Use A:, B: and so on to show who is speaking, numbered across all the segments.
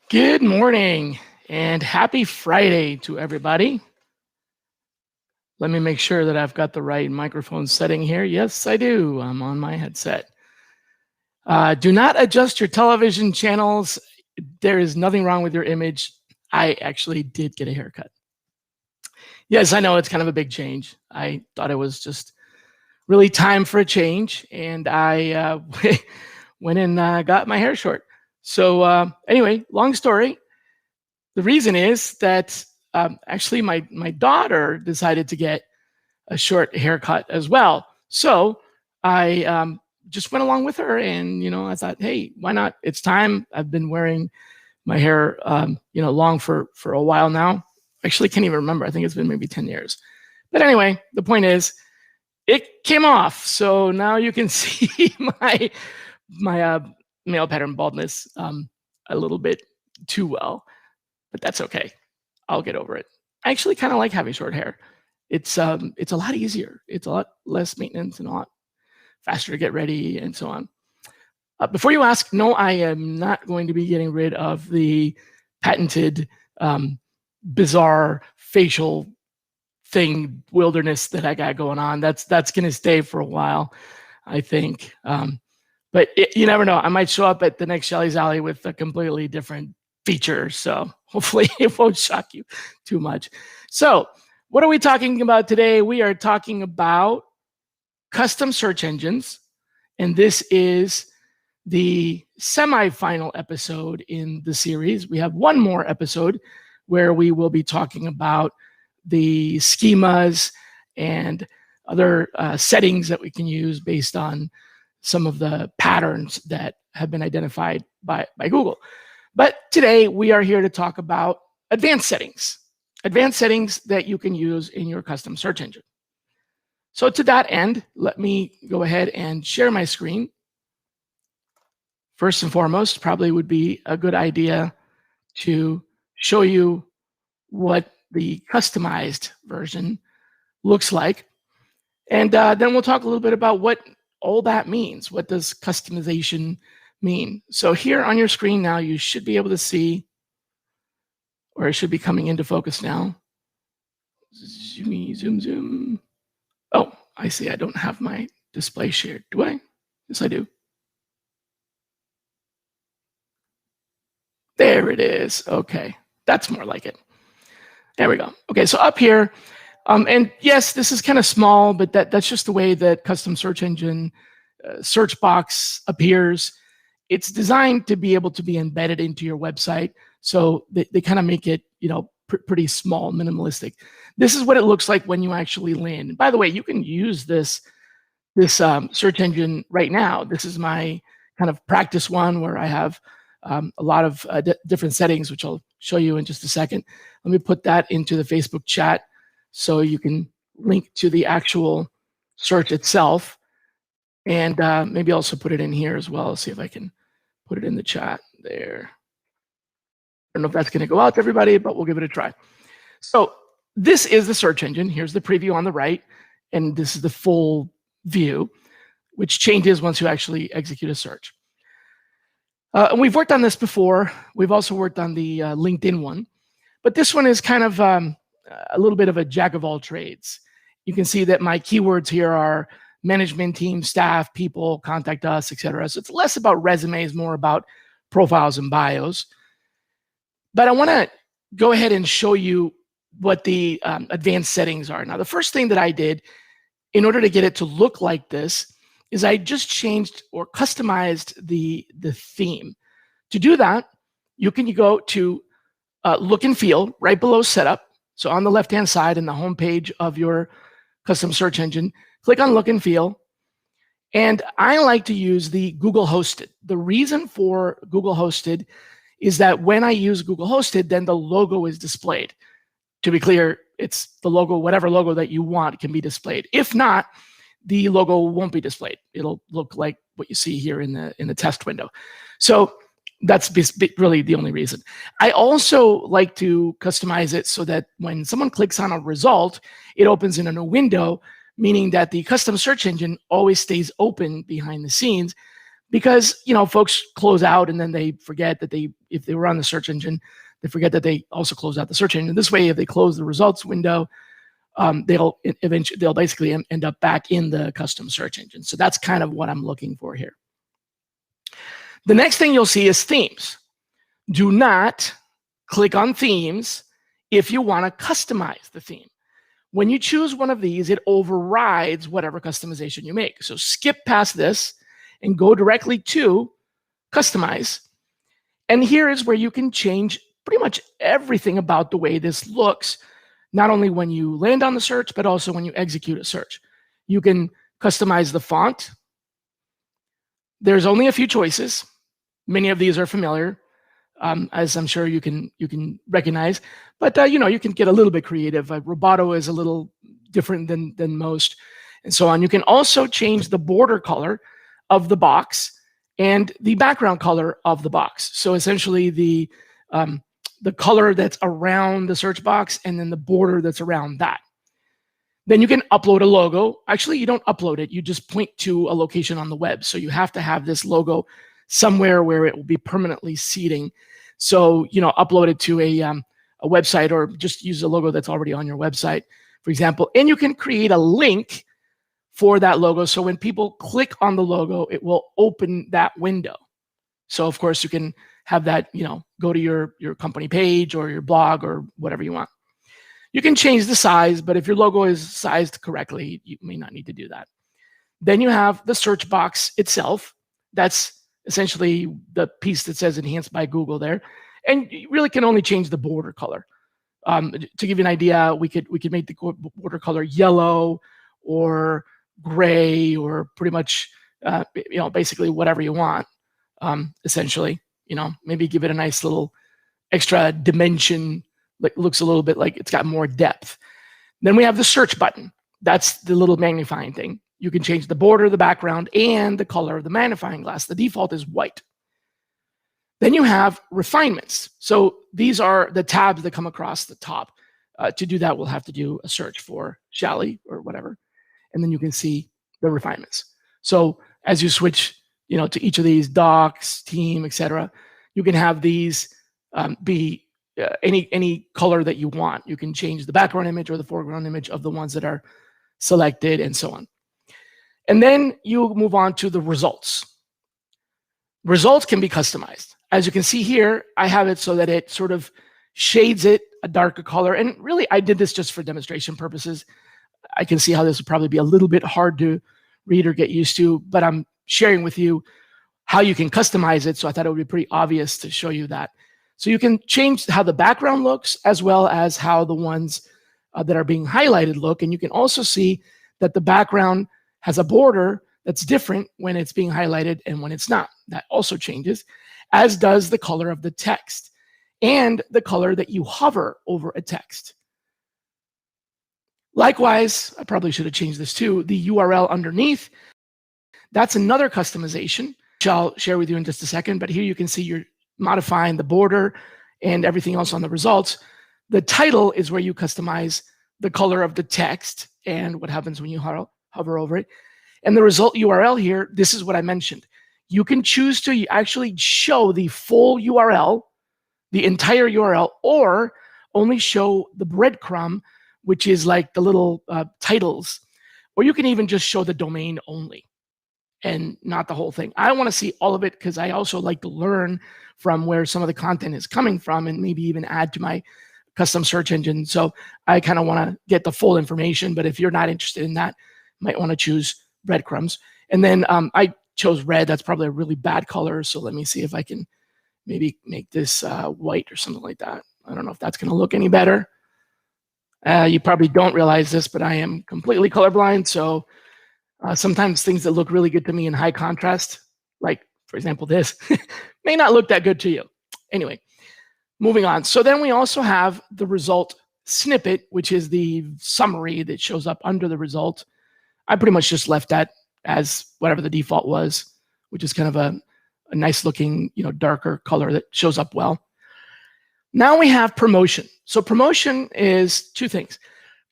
A: Good morning and happy Friday to everybody. Let me make sure that I've got the right microphone setting here. Yes, I do. I'm on my headset. Do not adjust your television channels. There is nothing wrong with your image. I actually did get a haircut. Yes, I know it's kind of a big change. I thought it was just really time for a change, and I went and got my hair short. So anyway, long story. The reason is that actually my daughter decided to get a short haircut as well. So I just went along with her, and I thought, hey, why not? It's time. I've been wearing my hair long for a while now. Actually, can't even remember. I think it's been maybe 10 years. But anyway, the point is, it came off. So now you can see my male pattern baldness a little bit too well. But that's okay. I'll get over it. I actually kind of like having short hair. It's a lot easier. It's a lot less maintenance and a lot faster to get ready and so on. Before you ask, no, I am not going to be getting rid of the patented bizarre facial thing wilderness that I got going on. That's going to stay for a while, I think. But you never know. I might show up at the next Shelly's Alley with a completely different feature. So hopefully it won't shock you too much. So what are we talking about today? We are talking about custom search engines. And this is the semi-final episode in the series. We have one more episode where we will be talking about the schemas and other settings that we can use based on some of the patterns that have been identified by Google. But today we are here to talk about advanced settings that you can use in your custom search engine. So to that end, let me go ahead and share my screen. First and foremost, probably would be a good idea to show you what the customized version looks like. And then we'll talk a little bit about what all that means. What does customization mean? So here on your screen now, you should be able to see, or it should be coming into focus now. Zoom. Oh, I see. I don't have my display shared. Do I? Yes, I do. There it is. Okay, that's more like it. There we go. Okay, so up here, and yes, this is kind of small, but that's just the way that custom search engine search box appears. It's designed to be able to be embedded into your website. So they kind of make it, pretty small, minimalistic. This is what it looks like when you actually land. And by the way, you can use this search engine right now. This is my kind of practice one where I have a lot of different settings, which I'll show you in just a second. Let me put that into the Facebook chat so you can link to the actual search itself. And maybe also put it in here as well. See if I can put it in the chat there. I don't know if that's going to go out to everybody, but we'll give it a try. So this is the search engine. Here's the preview on the right. And this is the full view, which changes once you actually execute a search. And we've worked on this before. We've also worked on the LinkedIn one. But this one is kind of a little bit of a jack of all trades. You can see that my keywords here are management team, staff, people, contact us, etc. So it's less about resumes, more about profiles and bios. But I want to go ahead and show you what the advanced settings are. Now, the first thing that I did in order to get it to look like this is I just changed or customized the theme. To do that, you can go to look and feel right below setup. So on the left-hand side in the home page of your custom search engine, click on look and feel. And I like to use the Google hosted. The reason for Google hosted is that when I use Google hosted, then the logo is displayed. To be clear, it's the logo, whatever logo that you want can be displayed. If not, the logo won't be displayed. It'll look like what you see here in the test window. So that's really the only reason. I also like to customize it so that when someone clicks on a result, it opens in a new window, meaning that the custom search engine always stays open behind the scenes, because, folks close out and then they forget that if they were on the search engine, they forget that they also close out the search engine. This way, if they close the results window, they'll basically end up back in the custom search engine. So that's kind of what I'm looking for here. The next thing you'll see is themes. Do not click on themes if you want to customize the theme. When you choose one of these, it overrides whatever customization you make. So skip past this and go directly to customize. And here is where you can change pretty much everything about the way this looks, not only when you land on the search, but also when you execute a search. You can customize the font. There's only a few choices. Many of these are familiar, as I'm sure you can recognize. But you can get a little bit creative. Roboto is a little different than most, and so on. You can also change the border color of the box and the background color of the box. So essentially, the color that's around the search box and then the border that's around that. Then you can upload a logo. Actually, you don't upload it. You just point to a location on the web. So you have to have this logo somewhere where it will be permanently seating. So, upload it to a website, or just use a logo that's already on your website, for example. And you can create a link for that logo. So when people click on the logo, it will open that window. So of course you can have that, go to your company page or your blog or whatever you want. You can change the size, but if your logo is sized correctly, you may not need to do that. Then you have the search box itself. That's essentially the piece that says enhanced by Google there. And you really can only change the border color. To give you an idea, we could make the border color yellow or gray, or pretty much, basically whatever you want, essentially. Maybe give it a nice little extra dimension, like looks a little bit like it's got more depth. Then we have the search button. That's the little magnifying thing. You can change the border, the background, and the color of the magnifying glass. The default is white. Then you have refinements. So these are the tabs that come across the top. To do that, we'll have to do a search for Shally or whatever. And then you can see the refinements. So as you switch, to each of these docs, team, etc., you can have these be any color that you want. You can change the background image or the foreground image of the ones that are selected, and so on. And then you move on to the results. Results can be customized. As you can see here, I have it so that it sort of shades it a darker color. And really, I did this just for demonstration purposes. I can see how this would probably be a little bit hard to read or get used to, but I'm sharing with you how you can customize it. So I thought it would be pretty obvious to show you that. So you can change how the background looks, as well as how the ones that are being highlighted look. And you can also see that the background has a border that's different when it's being highlighted and when it's not. That also changes, as does the color of the text and the color that you hover over a text. Likewise, I probably should have changed this too, the URL underneath. That's another customization, which I'll share with you in just a second. But here you can see you're modifying the border and everything else on the results. The title is where you customize the color of the text and what happens when you hover over it. And the result URL here, this is what I mentioned. You can choose to actually show the full URL, the entire URL, or only show the breadcrumb, which is like the little titles. Or you can even just show the domain only and not the whole thing. I want to see all of it because I also like to learn from where some of the content is coming from and maybe even add to my custom search engine. So I kind of want to get the full information. But if you're not interested in that, you might want to choose breadcrumbs. And then I chose red. That's probably a really bad color. So let me see if I can maybe make this white or something like that. I don't know if that's going to look any better. You probably don't realize this, but I am completely colorblind. So sometimes things that look really good to me in high contrast, like, for example, this, may not look that good to you. Anyway, moving on. So then we also have the result snippet, which is the summary that shows up under the result. I pretty much just left that as whatever the default was, which is kind of a nice looking, darker color that shows up well. Now we have promotion. So promotion is two things.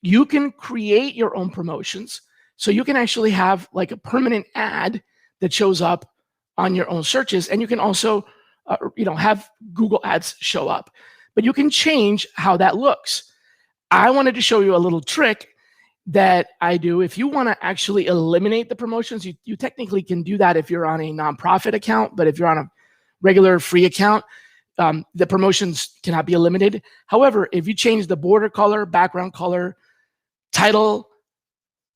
A: You can create your own promotions. So you can actually have like a permanent ad that shows up on your own searches, and you can also have Google Ads show up. But you can change how that looks. I wanted to show you a little trick that I do. If you want to actually eliminate the promotions, you technically can do that if you're on a nonprofit account, but if you're on a regular free account, the promotions cannot be eliminated. However, if you change the border color, background color, title,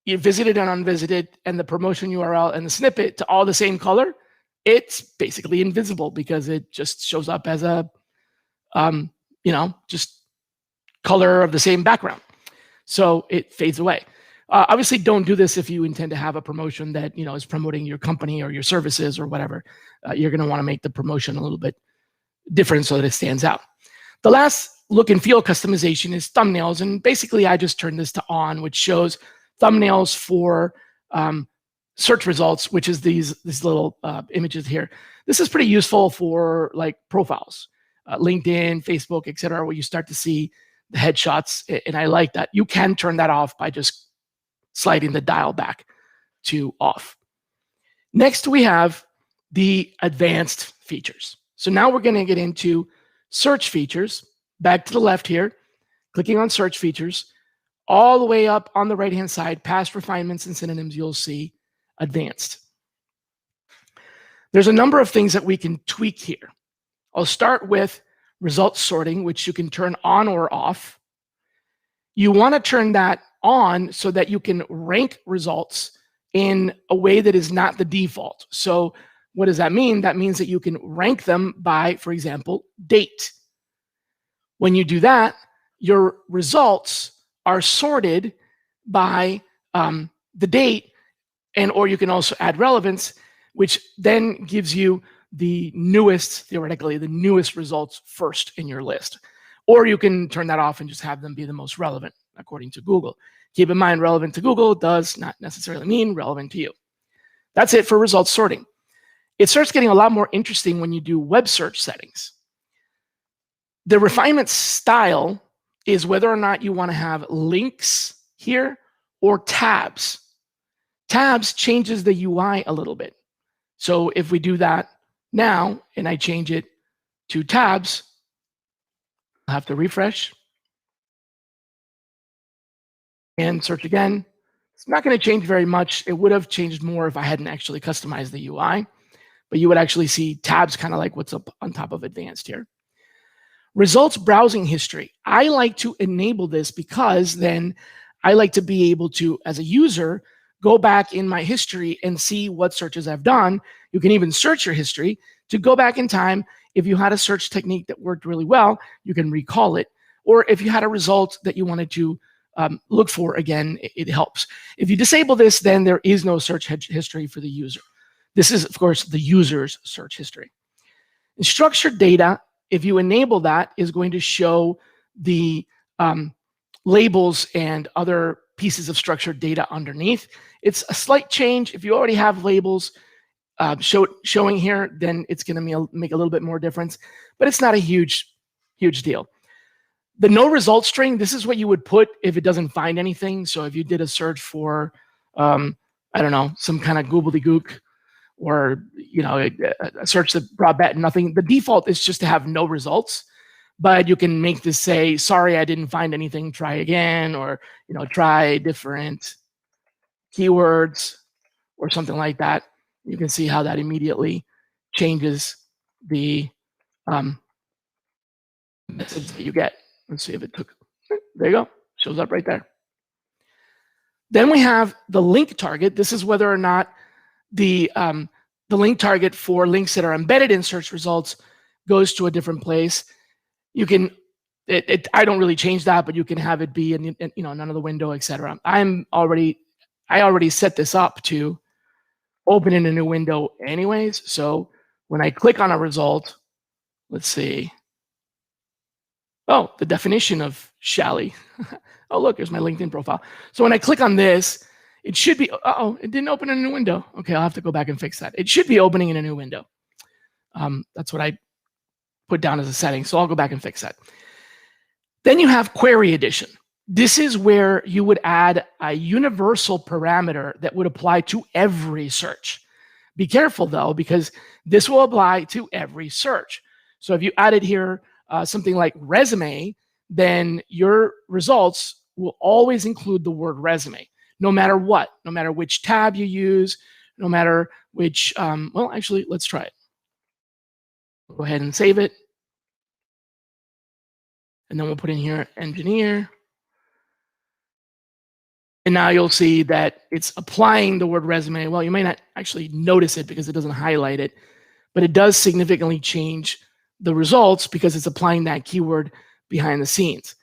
A: you visited and unvisited, and the promotion URL and the snippet to all the same color, it's basically invisible because it just shows up as a, just color of the same background. So it fades away. Obviously, don't do this if you intend to have a promotion that is promoting your company or your services or whatever. You're going to want to make the promotion a little bit different so that it stands out. The last look and feel customization is thumbnails, and basically I just turned this to on, which shows thumbnails for search results, which is these little images here. This is pretty useful for like profiles, LinkedIn, Facebook, etc., where you start to see the headshots, and I like that. You can turn that off by just sliding the dial back to off. Next, we have the advanced features. So now we're going to get into search features. Back to the left here, clicking on search features, all the way up on the right-hand side, past refinements and synonyms, you'll see advanced. There's a number of things that we can tweak here. I'll start with results sorting, which you can turn on or off. You want to turn that on so that you can rank results in a way that is not the default. So what does that mean? That means that you can rank them by, for example, date. When you do that, your results are sorted by the date, or you can also add relevance, which then gives you the newest, theoretically, the newest results first in your list. Or you can turn that off and just have them be the most relevant, according to Google. Keep in mind, relevant to Google does not necessarily mean relevant to you. That's it for results sorting. It starts getting a lot more interesting when you do web search settings. The refinement style is whether or not you want to have links here or tabs. Tabs changes the UI a little bit. So if we do that now, and I change it to tabs, I'll have to refresh and search again. It's not going to change very much. It would have changed more if I hadn't actually customized the UI, but you would actually see tabs kind of like what's up on top of advanced here. Results browsing history. I like to enable this because then I like to be able to, as a user, go back in my history and see what searches I've done. You can even search your history to go back in time. If you had a search technique that worked really well, you can recall it. Or if you had a result that you wanted to look for again, it helps. If you disable this, then there is no search history for the user. This is, of course, the user's search history. And structured data, if you enable that, is going to show the labels and other pieces of structured data underneath. It's a slight change. If you already have labels showing here, then it's going to make a little bit more difference, but it's not a huge deal. The no result string, this is what you would put if it doesn't find anything. So if you did a search for, I don't know, some kind of gobbledygook, or a search that brought back nothing, the default is just to have no results. But you can make this say, sorry, I didn't find anything, try again, or try different keywords or something like that. You can see how that immediately changes the message that you get. Let's see if it took, there you go, shows up right there. Then we have the link target. This is whether or not the link target for links that are embedded in search results goes to a different place. You can, I don't really change that, but you can have it be in another window, etc. I already set this up to open in a new window anyways. So when I click on a result, let's see. Oh, the definition of Shally. Oh, look, there's my LinkedIn profile. So when I click on this, it should be, it didn't open in a new window. Okay, I'll have to go back and fix that. It should be opening in a new window. That's what I put down as a setting. So I'll go back and fix that. Then you have query edition. This is where you would add a universal parameter that would apply to every search. Be careful though, because this will apply to every search. So if you added here something like resume, then your results will always include the word resume, no matter what, no matter which tab you use, no matter which, well, actually, let's try it. Go ahead and save it. And then we'll put in here engineer. And now you'll see that it's applying the word resume. Well, you may not actually notice it because it doesn't highlight it, but it does significantly change the results because it's applying that keyword behind the scenes.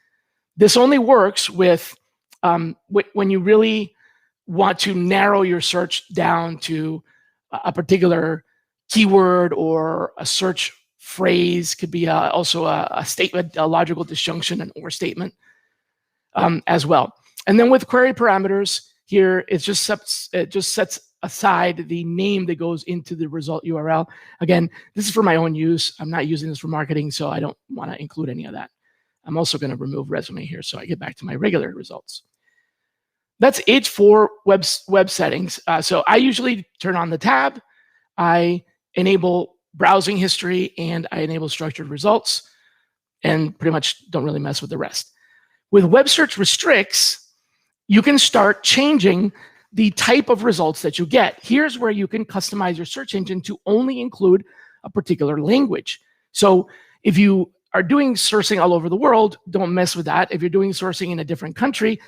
A: This only works with when you really want to narrow your search down to a particular keyword or a search phrase. Could be also a statement, a logical disjunction, an or statement as well. And then with query parameters here, it just sets aside the name that goes into the result URL. Again, this is for my own use. I'm not using this for marketing, so I don't want to include any of that. I'm also going to remove resume here so I get back to my regular results. That's it for web settings. So I usually turn on the tab. I enable browsing history and I enable structured results and pretty much don't really mess with the rest. With web search restricts, you can start changing the type of results that you get. Here's where you can customize your search engine to only include a particular language. So if you are doing sourcing all over the world, don't mess with that. If you're doing sourcing in a different country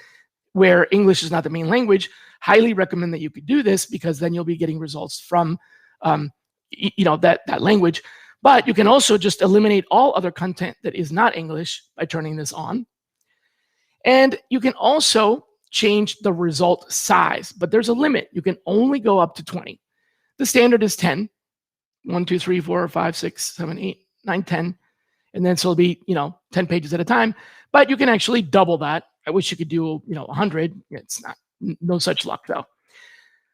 A: where English is not the main language, highly recommend that you could do this because then you'll be getting results from that language. But you can also just eliminate all other content that is not English by turning this on. And you can also change the result size, but there's a limit. You can only go up to 20. The standard is 10. 1, 2, 3, 4, 5, 6, 7, 8, 9, 10. And then so it'll be 10 pages at a time. But you can actually double that. I wish you could do 100. It's not, no such luck though.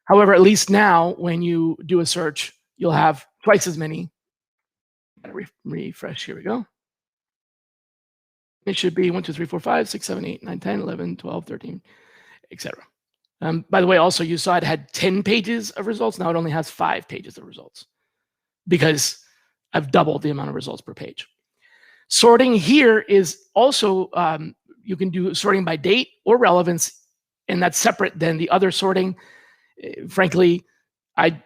A: However, at least now when you do a search, you'll have twice as many. Refresh, here we go. It should be 1, 2, 3, 4, 5, 6, 7, 8, 9, 10, 11, 12, 13, etc. By the way, also you saw it had 10 pages of results. Now it only has 5 pages of results because I've doubled the amount of results per page. Sorting here is also, you can do sorting by date or relevance, and that's separate than the other sorting. Frankly, I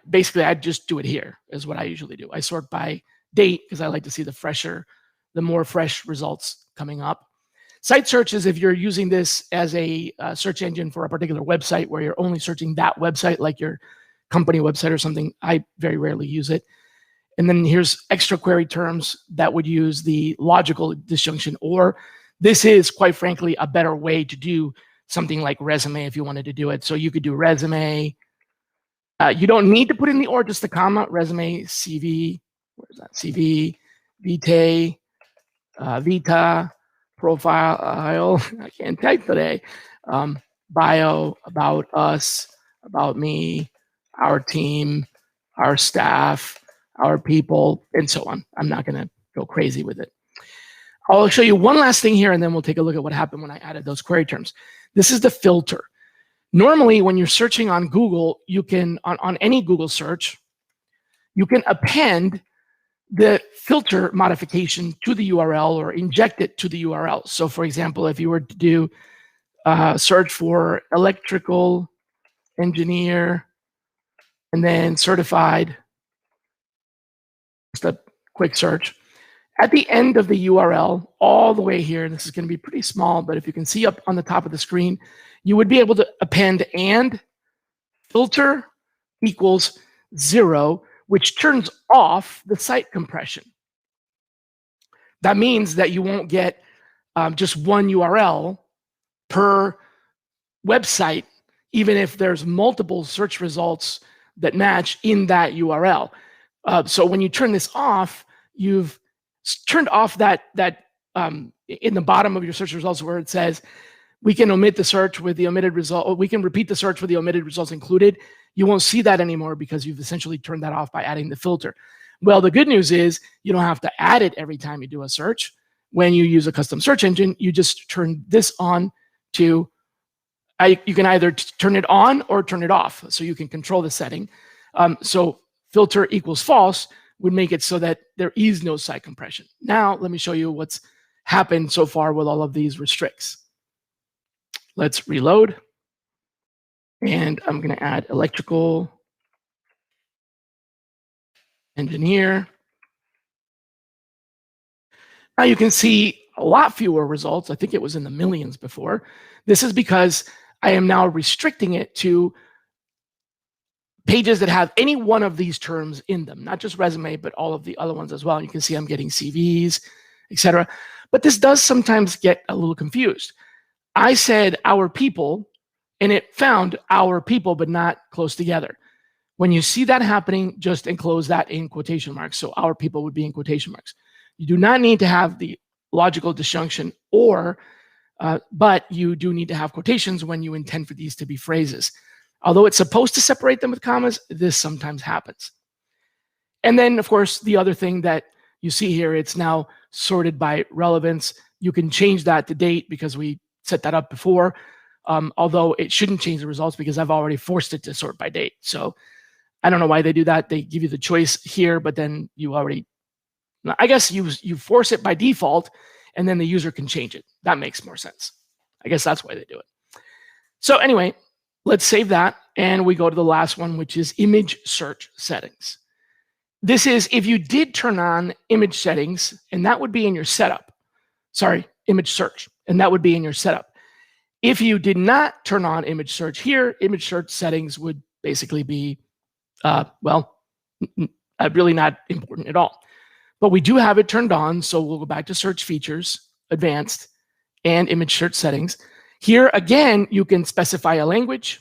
A: just do it here is what I usually do. I sort by date because I like to see the more fresh results coming up. Site search is if you're using this as a search engine for a particular website where you're only searching that website, like your company website or something. I very rarely use it. And then here's extra query terms that would use the logical disjunction, or this is, quite frankly, a better way to do something like resume if you wanted to do it. So you could do resume. You don't need to put in the or, just the comma, resume, CV, where is that? CV, vitae, vita, profile, I can't type today, bio, about us, about me, our team, our staff, our people, and so on. I'm not going to go crazy with it. I'll show you one last thing here, and then we'll take a look at what happened when I added those query terms. This is the filter. Normally, when you're searching on Google, you can, on any Google search, you can append the filter modification to the URL or inject it to the URL. So for example, if you were to do search for electrical engineer and then certified, just a quick search, at the end of the URL, all the way here, this is going to be pretty small, but if you can see up on the top of the screen, you would be able to append and filter equals 0, which turns off the site compression. That means that you won't get just one URL per website, even if there's multiple search results that match in that URL. So when you turn this off, you've turned off that in the bottom of your search results where it says, we can omit the search with the omitted result, or we can repeat the search with the omitted results included. You won't see that anymore because you've essentially turned that off by adding the filter. Well, the good news is you don't have to add it every time you do a search. When you use a custom search engine, you just turn this on to, you can either turn it on or turn it off. So you can control the setting. So filter equals false would make it so that there is no site compression. Now, let me show you what's happened so far with all of these restricts. Let's reload. And I'm going to add electrical engineer. Now you can see a lot fewer results. I think it was in the millions before. This is because I am now restricting it to pages that have any one of these terms in them, not just resume, but all of the other ones as well. You can see I'm getting CVs, etc. But this does sometimes get a little confused. I said our people, and it found our people, but not close together. When you see that happening, just enclose that in quotation marks. So our people would be in quotation marks. You do not need to have the logical disjunction but you do need to have quotations when you intend for these to be phrases. Although it's supposed to separate them with commas, this sometimes happens. And then, of course, the other thing that you see here, it's now sorted by relevance. You can change that to date because we set that up before, although it shouldn't change the results because I've already forced it to sort by date. So I don't know why they do that. They give you the choice here, but then you already, I guess you force it by default, and then the user can change it. That makes more sense. I guess that's why they do it. So anyway, let's save that, and we go to the last one, which is image search settings. This is if you did turn on image settings, and that would be in your setup. Sorry, image search, and that would be in your setup. If you did not turn on image search here, image search settings would basically be, really not important at all. But we do have it turned on, so we'll go back to search features, advanced, and image search settings. Here, again, you can specify a language.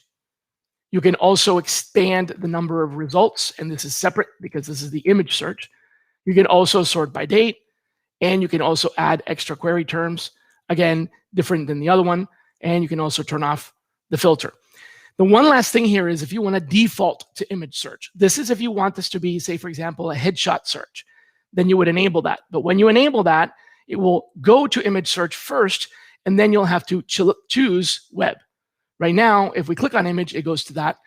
A: You can also expand the number of results, and this is separate because this is the image search. You can also sort by date, and you can also add extra query terms, again, different than the other one, and you can also turn off the filter. The one last thing here is if you want to default to image search. This is if you want this to be, say, for example, a headshot search, then you would enable that. But when you enable that, it will go to image search first, and then you'll have to choose web. Right now, if we click on image, it goes to that,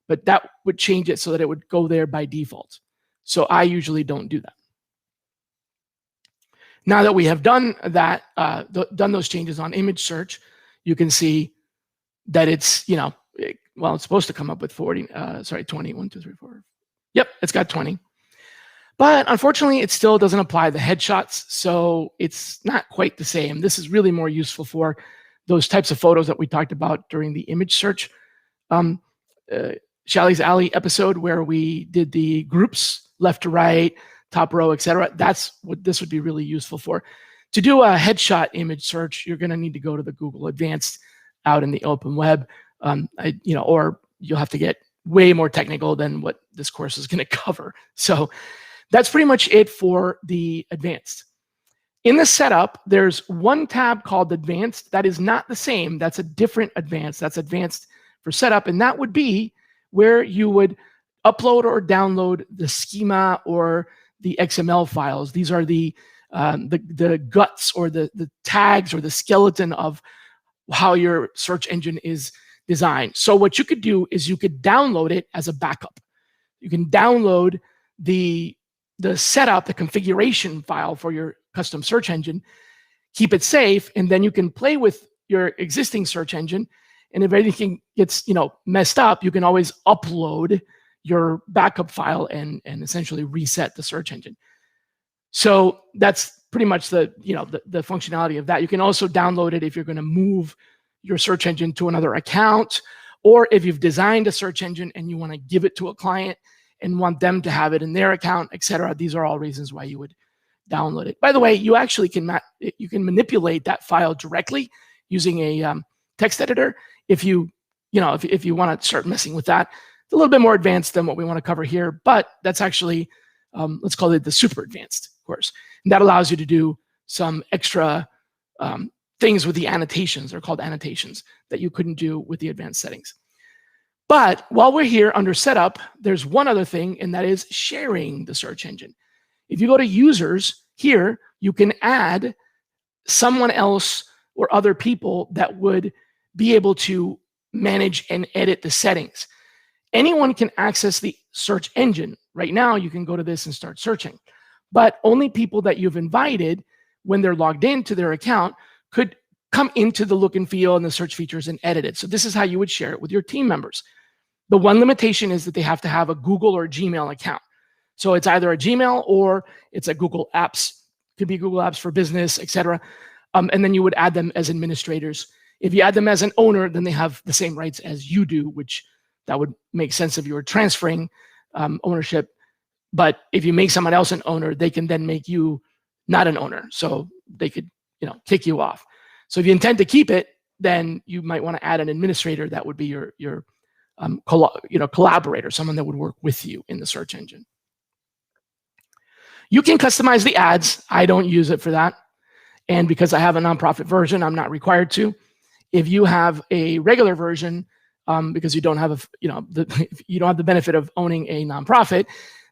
A: but that would change it so that it would go there by default. So I usually don't do that. Now that we have done that, done those changes on image search, you can see that it's, it's supposed to come up with 20, 1, 2, 3, 4. Yep, it's got 20. But unfortunately, it still doesn't apply the headshots, so it's not quite the same. This is really more useful for those types of photos that we talked about during the image search Shally's Alley episode where we did the groups, left to right, top row, etc. That's what this would be really useful for. To do a headshot image search, you're going to need to go to the Google Advanced out in the open web, or you'll have to get way more technical than what this course is going to cover. So that's pretty much it for the advanced. In the setup, there's one tab called advanced. That is not the same. That's a different advanced. That's advanced for setup. And that would be where you would upload or download the schema or the XML files. These are the guts or the tags or the skeleton of how your search engine is designed. So what you could do is you could download it as a backup. You can download the setup, the configuration file for your custom search engine, keep it safe, and then you can play with your existing search engine. And if anything gets messed up, you can always upload your backup file and essentially reset the search engine. So that's pretty much the functionality of that. You can also download it if you're going to move your search engine to another account, or if you've designed a search engine and you want to give it to a client and want them to have it in their account, etc. These are all reasons why you would download it. By the way, you actually can manipulate that file directly using a text editor. If you want to start messing with that, it's a little bit more advanced than what we want to cover here, but that's actually let's call it the super advanced course, and that allows you to do some extra things with the annotations. They're called annotations that you couldn't do with the advanced settings. But while we're here under setup, there's one other thing, and that is sharing the search engine. If you go to users here, you can add someone else or other people that would be able to manage and edit the settings. Anyone can access the search engine. Right now, you can go to this and start searching, but only people that you've invited when they're logged into their account could come into the look and feel and the search features and edit it. So this is how you would share it with your team members. The one limitation is that they have to have a Google or Gmail account. So it's either a Gmail or it's a Google Apps, could be Google Apps for Business, etc. And then you would add them as administrators. If you add them as an owner, then they have the same rights as you do, which that would make sense if you were transferring ownership. But if you make someone else an owner, they can then make you not an owner. So they could, kick you off. So if you intend to keep it, then you might want to add an administrator that would be your collaborator, someone that would work with you in the search engine. You can customize the ads. I don't use it for that. And because I have a nonprofit version, I'm not required to. If you have a regular version, because you don't have you don't have the benefit of owning a nonprofit,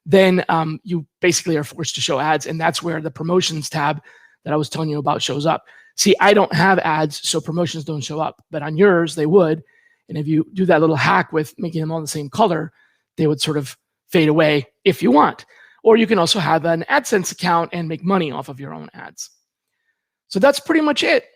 A: then you basically are forced to show ads, and that's where the promotions tab that I was telling you about shows up. See, I don't have ads, so promotions don't show up, but on yours they would. And if you do that little hack with making them all the same color, they would sort of fade away if you want. Or you can also have an AdSense account and make money off of your own ads. So that's pretty much it.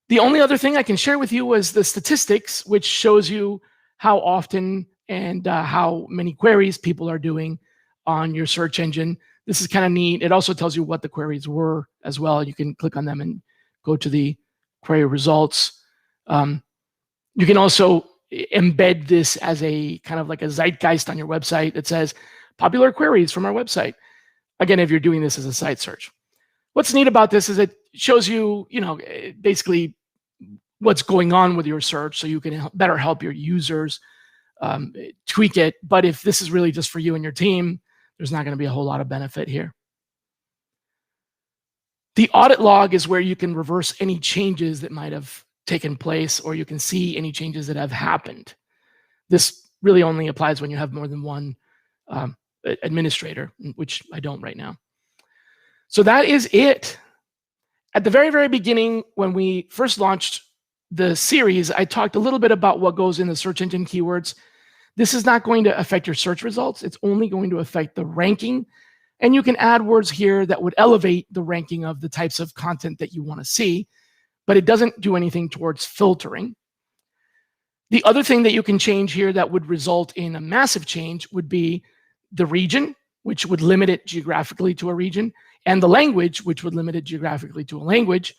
A: The only other thing I can share with you was the statistics, which shows you how often and how many queries people are doing on your search engine. This is kind of neat. It also tells you what the queries were as well. You can click on them and go to the query results. You can also embed this as a kind of like a zeitgeist on your website that says popular queries from our website. Again, if you're doing this as a site search. What's neat about this is it shows you, basically what's going on with your search so you can better help your users tweak it. But if this is really just for you and your team, there's not going to be a whole lot of benefit here. The audit log is where you can reverse any changes that might have taken place, or you can see any changes that have happened. This really only applies when you have more than one administrator, which I don't right now. So that is it. At the very, very beginning, when we first launched the series, I talked a little bit about what goes in the search engine keywords. This is not going to affect your search results. It's only going to affect the ranking. And you can add words here that would elevate the ranking of the types of content that you want to see, but it doesn't do anything towards filtering. The other thing that you can change here that would result in a massive change would be the region, which would limit it geographically to a region, and the language, which would limit it geographically to a language,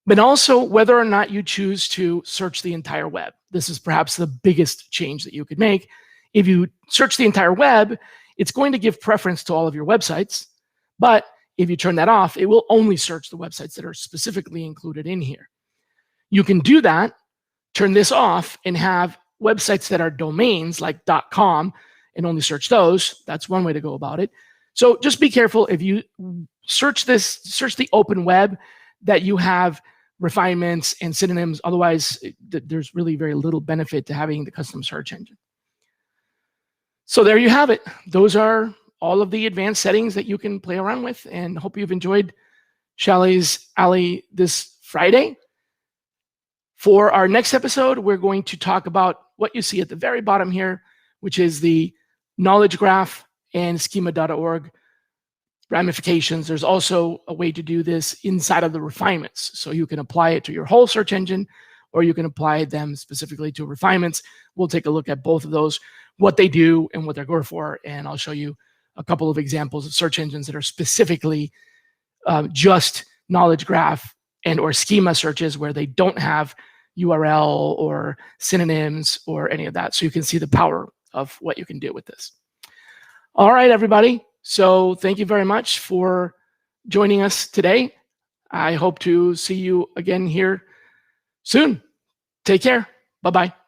A: but also whether or not you choose to search the entire web. This is perhaps the biggest change that you could make. If you search the entire web, it's going to give preference to all of your websites, but if you turn that off, it will only search the websites that are specifically included in here. You can do that, turn this off, and have websites that are domains like .com and only search those. That's one way to go about it. So just be careful if you search the open web, that you have refinements and synonyms. Otherwise, there's really very little benefit to having the custom search engine. So there you have it. Those are all of the advanced settings that you can play around with, and hope you've enjoyed Chalet's Alley this Friday. For our next episode, we're going to talk about what you see at the very bottom here, which is the knowledge graph and schema.org ramifications. There's also a way to do this inside of the refinements. So you can apply it to your whole search engine, or you can apply them specifically to refinements. We'll take a look at both of those, what they do and what they're good for. And I'll show you a couple of examples of search engines that are specifically just knowledge graph and or schema searches where they don't have URL or synonyms or any of that. So you can see the power of what you can do with this. All right, everybody. So thank you very much for joining us today. I hope to see you again here soon. Take care. Bye-bye.